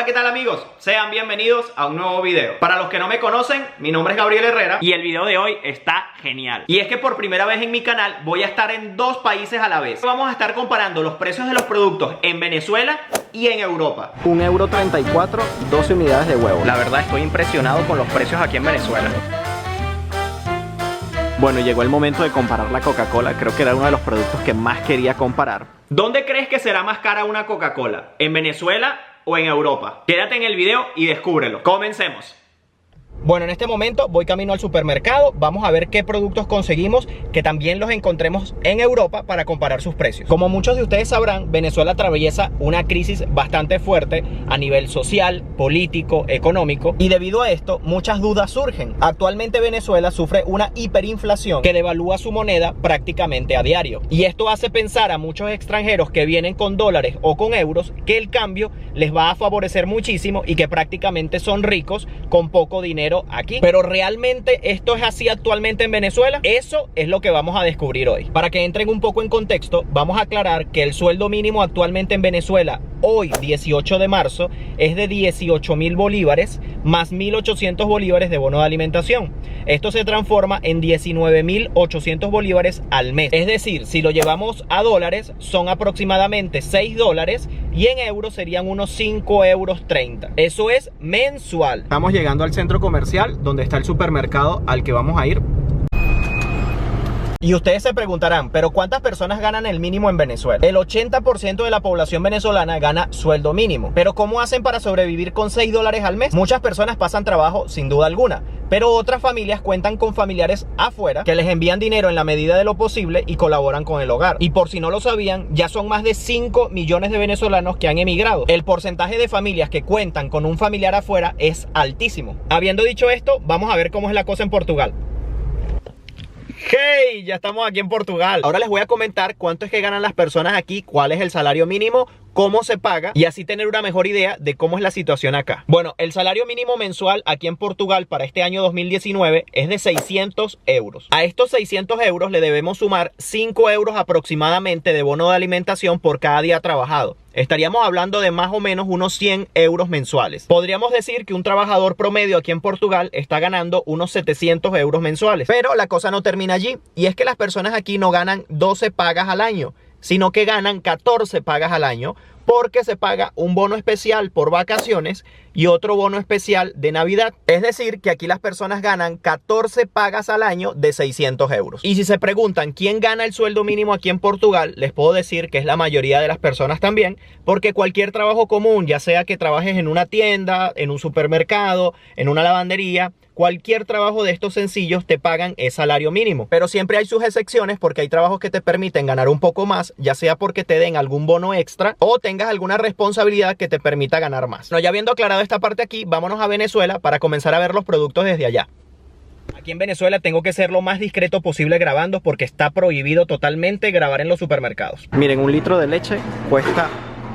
Hola, ¿qué tal amigos? Sean bienvenidos a un nuevo video. Para los que no me conocen, mi nombre es Gabriel Herrera y el video de hoy está genial. Y es que por primera vez en mi canal voy a estar en dos países a la vez. Vamos a estar comparando los precios de los productos en Venezuela y en Europa. €1.34, 12 unidades de huevo. La verdad estoy impresionado con los precios aquí en Venezuela. Bueno, llegó el momento de comparar la Coca-Cola. Creo que era uno de los productos que más quería comparar. ¿Dónde crees que será más cara una Coca-Cola? ¿En Venezuela o en Europa? Quédate en el video y descúbrelo. Comencemos. Bueno, en este momento voy camino al supermercado. Vamos a ver qué productos conseguimos que también los encontremos en Europa para comparar sus precios. Como muchos de ustedes sabrán, Venezuela atraviesa una crisis bastante fuerte a nivel social, político, económico, y debido a esto muchas dudas surgen. Actualmente Venezuela sufre una hiperinflación que devalúa su moneda prácticamente a diario, y esto hace pensar a muchos extranjeros que vienen con dólares o con euros que el cambio les va a favorecer muchísimo y que prácticamente son ricos con poco dinero aquí. Pero ¿realmente esto es así actualmente en Venezuela? Eso es lo que vamos a descubrir hoy. Para que entren un poco en contexto, vamos a aclarar que el sueldo mínimo actualmente en Venezuela, hoy 18 de marzo, es de 18.000 bolívares más 1.800 bolívares de bono de alimentación. Esto se transforma en 19.800 bolívares al mes. Es decir, si lo llevamos a dólares, son aproximadamente $6 y en euros serían unos 5,30 €. Eso es mensual. Estamos llegando al centro comercial donde está el supermercado al que vamos a ir. Y ustedes se preguntarán, ¿pero cuántas personas ganan el mínimo en Venezuela? El 80% de la población venezolana gana sueldo mínimo. ¿Pero cómo hacen para sobrevivir con $6 al mes? Muchas personas pasan trabajo sin duda alguna, pero otras familias cuentan con familiares afuera que les envían dinero en la medida de lo posible y colaboran con el hogar. Y por si no lo sabían, ya son más de 5 millones de venezolanos que han emigrado. El porcentaje de familias que cuentan con un familiar afuera es altísimo. Habiendo dicho esto, vamos a ver cómo es la cosa en Portugal. ¡Hey! Ya estamos aquí en Portugal. Ahora les voy a comentar cuánto es que ganan las personas aquí, cuál es el salario mínimo, cómo se paga y así tener una mejor idea de cómo es la situación acá. Bueno, el salario mínimo mensual aquí en Portugal para este año 2019 es de 600 €. A estos 600 € le debemos sumar 5 € aproximadamente de bono de alimentación por cada día trabajado. Estaríamos hablando de más o menos unos 100 € mensuales. Podríamos decir que un trabajador promedio aquí en Portugal está ganando unos 700 € mensuales. Pero la cosa no termina allí, y es que las personas aquí no ganan 12 pagas al año, sino que ganan 14 pagas al año, porque se paga un bono especial por vacaciones y otro bono especial de Navidad. Es decir, que aquí las personas ganan 14 pagas al año de 600 €. Y si se preguntan quién gana el sueldo mínimo aquí en Portugal, les puedo decir que es la mayoría de las personas también, porque cualquier trabajo común, ya sea que trabajes en una tienda, en un supermercado, en una lavandería, cualquier trabajo de estos sencillos te pagan el salario mínimo. Pero siempre hay sus excepciones, porque hay trabajos que te permiten ganar un poco más, ya sea porque te den algún bono extra o tengas alguna responsabilidad que te permita ganar más. Bueno, ya habiendo aclarado esta parte aquí, vámonos a Venezuela para comenzar a ver los productos desde allá. Aquí en Venezuela tengo que ser lo más discreto posible grabando, porque está prohibido totalmente grabar en los supermercados. Miren, un litro de leche cuesta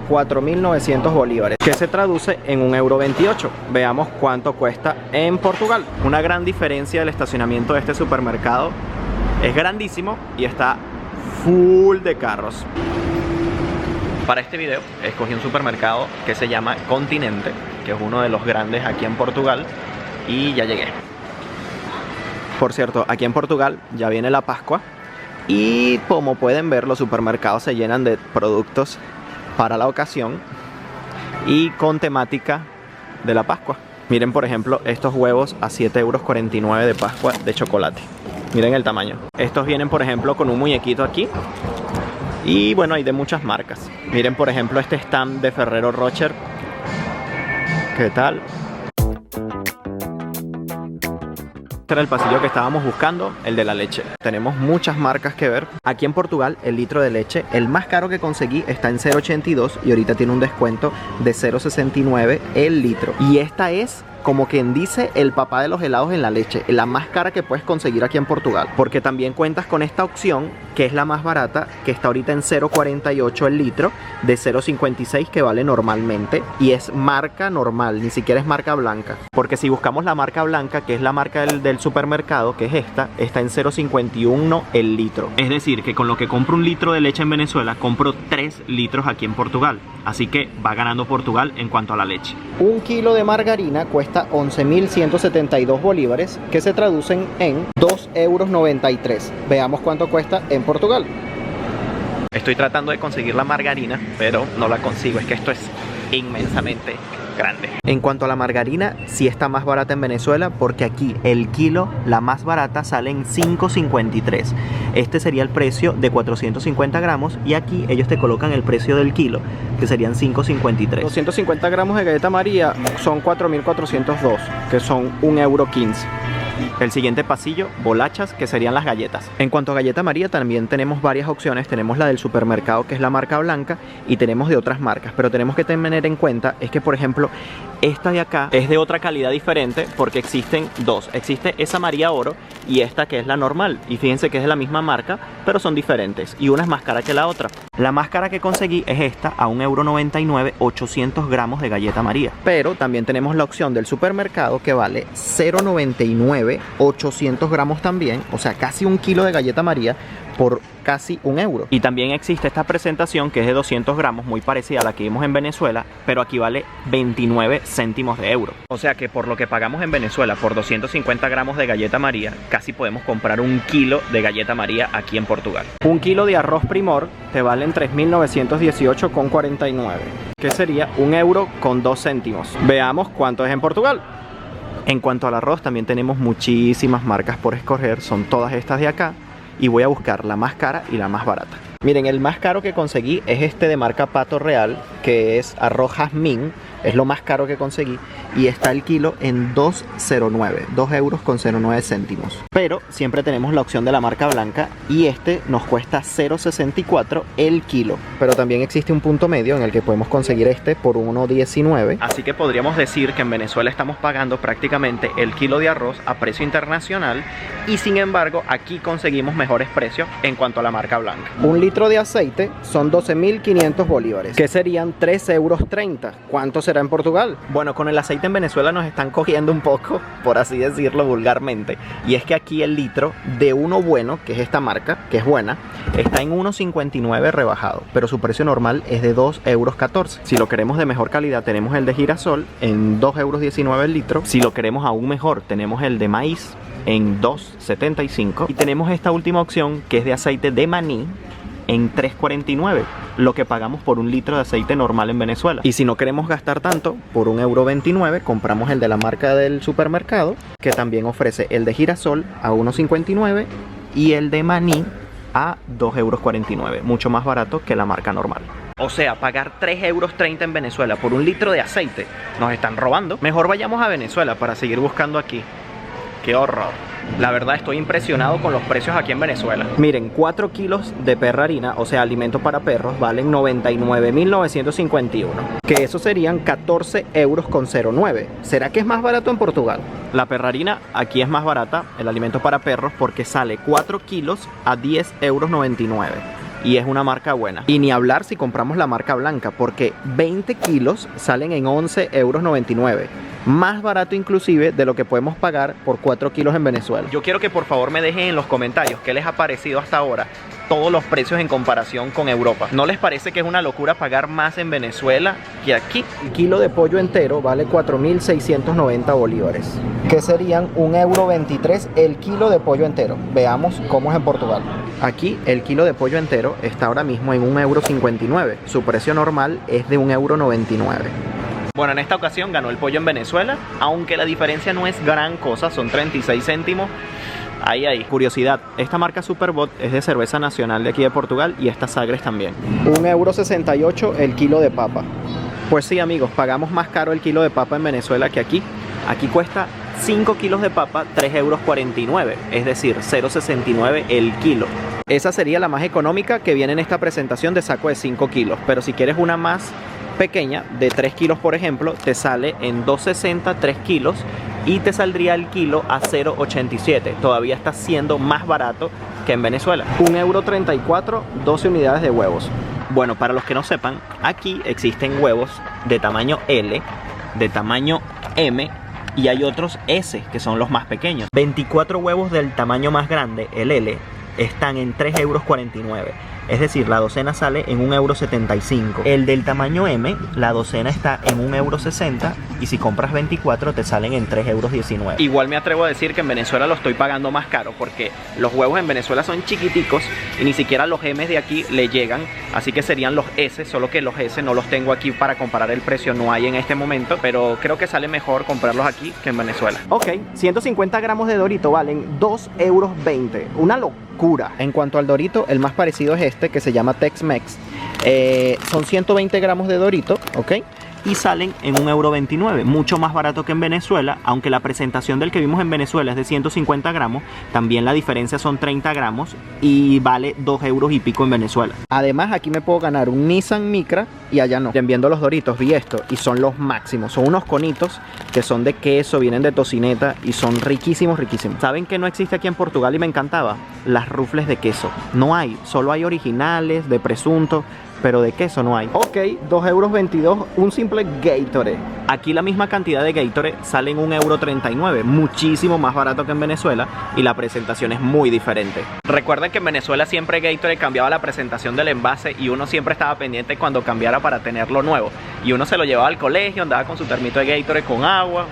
4.900 bolívares, que se traduce en €1.28. Veamos cuánto cuesta en Portugal. Una gran diferencia del estacionamiento de este supermercado. Es grandísimo y está full de carros. Para este video escogí un supermercado que se llama Continente, que es uno de los grandes aquí en Portugal, y ya llegué. Por cierto, aquí en Portugal ya viene la Pascua y como pueden ver, los supermercados se llenan de productos para la ocasión y con temática de la Pascua. Miren, por ejemplo, estos huevos a 7,49 € de Pascua de chocolate. Miren el tamaño. Estos vienen, por ejemplo, con un muñequito aquí. Y bueno, hay de muchas marcas. Miren, por ejemplo, este stand de Ferrero Rocher. ¿Qué tal? Este era el pasillo que estábamos buscando, el de la leche. Tenemos muchas marcas que ver. Aquí en Portugal, el litro de leche, el más caro que conseguí, está en 0,82 y ahorita tiene un descuento de 0,69 el litro. Y esta es como quien dice, el papá de los helados en la leche, la más cara que puedes conseguir aquí en Portugal, porque también cuentas con esta opción que es la más barata, que está ahorita en 0,48 el litro, de 0,56 que vale normalmente, y es marca normal, ni siquiera es marca blanca, porque si buscamos la marca blanca, que es la marca del supermercado, que es esta, está en 0,51 el litro. Es decir, que con lo que compro un litro de leche en Venezuela, compro 3 litros aquí en Portugal, así que va ganando Portugal en cuanto a la leche. Un kilo de margarina cuesta 11.172 bolívares, que se traducen en 2,93 €. Veamos cuánto cuesta en Portugal. Estoy tratando de conseguir la margarina, pero no la consigo, es que esto es inmensamente grande. En cuanto a la margarina, sí está más barata en Venezuela, porque aquí el kilo, la más barata, sale en 5,53. Este sería el precio de 450 gramos y aquí ellos te colocan el precio del kilo, que serían 5,53. 250 gramos de galleta María son 4.402, que son 1,15 €. El siguiente pasillo, bolachas, que serían las galletas. En cuanto a galleta María, también tenemos varias opciones. Tenemos la del supermercado, que es la marca blanca, y tenemos de otras marcas, pero tenemos que tener en cuenta es que, por ejemplo, esta de acá es de otra calidad diferente, porque existen dos. Existe esa María Oro y esta que es la normal, y fíjense que es de la misma marca, pero son diferentes, y una es más cara que la otra. La más cara que conseguí es esta, a 1,99 €, 800 gramos de galleta María. Pero también tenemos la opción del supermercado, que vale 0,99 €, 800 gramos también, o sea, casi un kilo de galleta María por casi 1 €. Y también existe esta presentación que es de 200 gramos, muy parecida a la que vimos en Venezuela, pero aquí vale 29 céntimos de euro. O sea que por lo que pagamos en Venezuela por 250 gramos de galleta María, casi podemos comprar un kilo de galleta María aquí en Portugal. Un kilo de arroz Primor te vale en 3.918,49, que sería 1,02 €. Veamos cuánto es en Portugal. En cuanto al arroz, también tenemos muchísimas marcas por escoger, son todas estas de acá, y voy a buscar la más cara y la más barata. Miren, el más caro que conseguí es este de marca Pato Real, que es arroz jazmín, es lo más caro que conseguí, y está el kilo en 2,09, 2,09 €. Pero siempre tenemos la opción de la marca blanca, y este nos cuesta 0,64 el kilo. Pero también existe un punto medio en el que podemos conseguir este por 1,19. Así que podríamos decir que en Venezuela estamos pagando prácticamente el kilo de arroz a precio internacional, y sin embargo aquí conseguimos mejores precios en cuanto a la marca blanca. Un litro de aceite son 12.500 bolívares, que serían 3,30 €. ¿Cuánto será en Portugal? Bueno, con el aceite en Venezuela nos están cogiendo un poco, por así decirlo vulgarmente, y es que aquí el litro de uno bueno, que es esta marca, que es buena, está en 1,59 rebajado, pero su precio normal es de 2,14 €. Si lo queremos de mejor calidad, tenemos el de girasol en 2,19 € el litro. Si lo queremos aún mejor, tenemos el de maíz en 2,75, y tenemos esta última opción que es de aceite de maní en 3,49, lo que pagamos por un litro de aceite normal en Venezuela. Y si no queremos gastar tanto, por 1,29 € compramos el de la marca del supermercado, que también ofrece el de girasol a 1,59 y el de maní a 2,49 €, mucho más barato que la marca normal. O sea, pagar 3,30 € en Venezuela por un litro de aceite, nos están robando. Mejor vayamos a Venezuela para seguir buscando aquí. ¡Qué horror! La verdad estoy impresionado con los precios aquí en Venezuela. Miren, 4 kilos de perrarina, o sea, alimento para perros, valen 99.951, que eso serían 14,09 €. ¿Será que es más barato en Portugal? La perrarina aquí es más barata, el alimento para perros, porque sale 4 kilos a 10,99 €. Y es una marca buena. Y ni hablar si compramos la marca blanca, porque 20 kilos salen en 11,99 €. Más barato inclusive de lo que podemos pagar por 4 kilos en Venezuela. Yo quiero que por favor me dejen en los comentarios qué les ha parecido hasta ahora todos los precios en comparación con Europa. ¿No les parece que es una locura pagar más en Venezuela que aquí? El kilo de pollo entero vale 4.690 bolívares, que serían 1,23 € el kilo de pollo entero. Veamos cómo es en Portugal. Aquí el kilo de pollo entero está ahora mismo en 1,59 €. Su precio normal es de 1,99 €. Bueno, en esta ocasión ganó el pollo en Venezuela, aunque la diferencia no es gran cosa, son 36 céntimos. Ahí. Curiosidad, esta marca Superbot es de cerveza nacional de aquí de Portugal, y esta Sagres también. 1,68 € el kilo de papa. Pues sí, amigos, pagamos más caro el kilo de papa en Venezuela que aquí. Aquí cuesta 5 kilos de papa 3,49 €, es decir, 0,69 el kilo. Esa sería la más económica que viene en esta presentación de saco de 5 kilos, pero si quieres una más pequeña de 3 kilos, por ejemplo, te sale en 2.60 3 kilos y te saldría el kilo a 0.87. Todavía está siendo más barato que en Venezuela. 1,34 €, 12 unidades de huevos. Bueno, para los que no sepan, aquí existen huevos de tamaño L, de tamaño M y hay otros S, que son los más pequeños. 24 huevos del tamaño más grande, el L, están en 3,49 €. Es decir, la docena sale en 1,75 €. El del tamaño M, la docena está en 1,60 € y si compras 24 te salen en 3,19 €. Igual me atrevo a decir que en Venezuela lo estoy pagando más caro porque los huevos en Venezuela son chiquiticos y ni siquiera los M de aquí le llegan, así que serían los S, solo que los S no los tengo aquí para comparar el precio, no hay en este momento, pero creo que sale mejor comprarlos aquí que en Venezuela. Ok, 150 gramos de Dorito valen 2,20 €, una locura. En cuanto al Dorito, el más parecido es este, que se llama Tex-Mex. Son 120 gramos de Dorito, ¿ok? Y salen en 1,29 €, mucho más barato que en Venezuela, aunque la presentación del que vimos en Venezuela es de 150 gramos, también la diferencia son 30 gramos y vale 2 € y pico en Venezuela. Además, aquí me puedo ganar un Nissan Micra y allá no. Viendo los Doritos, vi esto y son los máximos. Son unos conitos que son de queso, vienen de tocineta y son riquísimos, riquísimos. ¿Saben que no existe aquí en Portugal y me encantaba? Las rufles de queso. No hay, solo hay originales, de presunto, pero de queso no hay. Ok, 2,22 €, un simple Gatorade. Aquí la misma cantidad de Gatorade sale en 1,39 €, muchísimo más barato que en Venezuela y la presentación es muy diferente. Recuerden que en Venezuela siempre Gatorade cambiaba la presentación del envase y uno siempre estaba pendiente cuando cambiara para tenerlo nuevo. Y uno se lo llevaba al colegio, andaba con su termito de Gatorade con agua.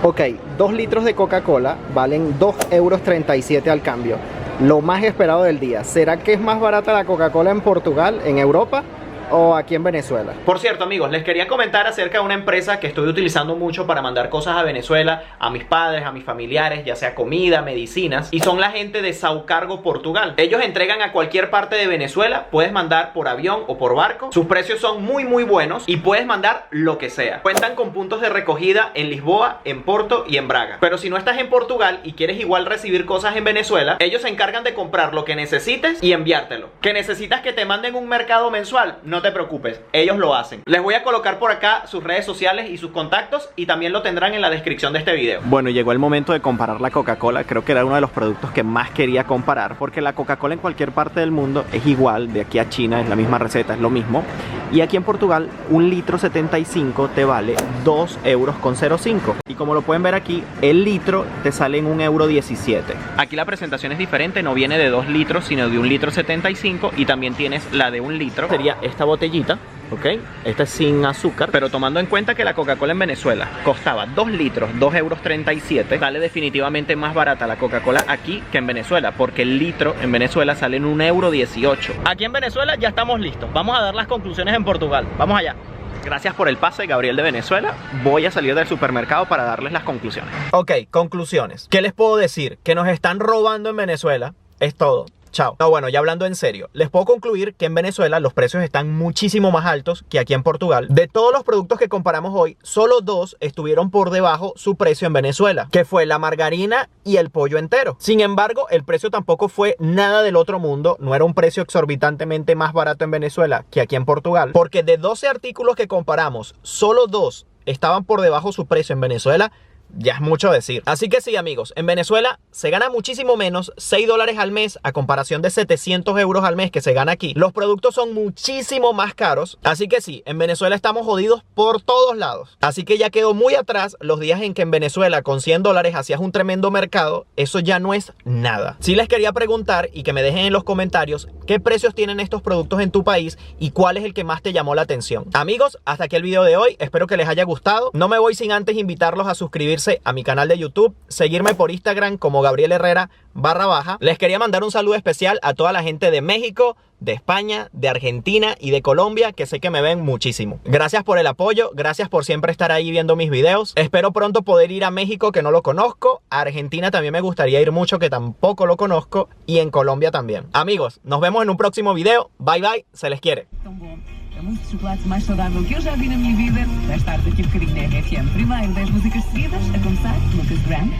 Ok, 2 litros de Coca-Cola valen 2,37 € al cambio. Lo más esperado del día. ¿Será que es más barata la Coca-Cola en Portugal, en Europa, o aquí en Venezuela? Por cierto, amigos, les quería comentar acerca de una empresa que estoy utilizando mucho para mandar cosas a Venezuela, a mis padres, a mis familiares, ya sea comida, medicinas, y son la gente de Saucargo Portugal. Ellos entregan a cualquier parte de Venezuela, puedes mandar por avión o por barco. Sus precios son muy buenos y puedes mandar lo que sea. Cuentan con puntos de recogida en Lisboa, en Porto y en Braga. Pero si no estás en Portugal y quieres igual recibir cosas en Venezuela, ellos se encargan de comprar lo que necesites y enviártelo. ¿Que necesitas que te manden un mercado mensual? No te preocupes, ellos lo hacen. Les voy a colocar por acá sus redes sociales y sus contactos y también lo tendrán en la descripción de este video. Bueno, llegó el momento de comparar la Coca-Cola. Creo que era uno de los productos que más quería comparar porque la Coca-Cola en cualquier parte del mundo es igual, de aquí a China es la misma receta, es lo mismo. Y aquí en Portugal, 1,75 € te vale 2,05 €. Y como lo pueden ver aquí, el litro te sale en 1,17 €. Aquí la presentación es diferente, no viene de 2 litros, sino de 1,75 € y también tienes la de 1 litro. Sería esta botellita, ¿ok? Esta es sin azúcar, pero tomando en cuenta que la Coca-Cola en Venezuela costaba 2 litros, 2,37 €, sale definitivamente más barata la Coca-Cola aquí que en Venezuela, porque el litro en Venezuela sale en 1,18 €. Aquí en Venezuela ya estamos listos. Vamos a dar las conclusiones en Portugal. Vamos allá. Gracias por el pase, Gabriel de Venezuela. Voy a salir del supermercado para darles las conclusiones. Ok, conclusiones. ¿Qué les puedo decir? Que nos están robando en Venezuela. Es todo. Chao. No, bueno, ya hablando en serio, les puedo concluir que en Venezuela los precios están muchísimo más altos que aquí en Portugal. De todos los productos que comparamos hoy, solo 2 estuvieron por debajo su precio en Venezuela, que fue la margarina y el pollo entero. Sin embargo, el precio tampoco fue nada del otro mundo, no era un precio exorbitantemente más barato en Venezuela que aquí en Portugal, porque de 12 artículos que comparamos, solo 2 estaban por debajo su precio en Venezuela. Ya es mucho decir. Así que sí, amigos, en Venezuela se gana muchísimo menos, 6 dólares al mes a comparación de 700 euros al mes que se gana aquí. Los productos son muchísimo más caros. Así que sí, en Venezuela estamos jodidos por todos lados. Así que ya quedó muy atrás los días en que en Venezuela con 100 dólares hacías un tremendo mercado. Eso ya no es nada. Sí les quería preguntar y que me dejen en los comentarios qué precios tienen estos productos en tu país y cuál es el que más te llamó la atención. Amigos, hasta aquí el video de hoy. Espero que les haya gustado. No me voy sin antes invitarlos a suscribirse a mi canal de YouTube, seguirme por Instagram como Gabriel Herrera _. Les quería mandar un saludo especial a toda la gente de México, de España, de Argentina y de Colombia, que sé que me ven muchísimo. Gracias por el apoyo, gracias por siempre estar ahí viendo mis videos. Espero pronto poder ir a México, que no lo conozco. A Argentina también me gustaría ir mucho, que tampoco lo conozco. Y en Colombia también. Amigos, nos vemos en un próximo video. Bye bye, se les quiere. A mousse de chocolate mais saudável que eu já vi na minha vida. Vai estar daqui a bocadinho na RFM. Primeiro 10 músicas seguidas, a começar Lucas Graham.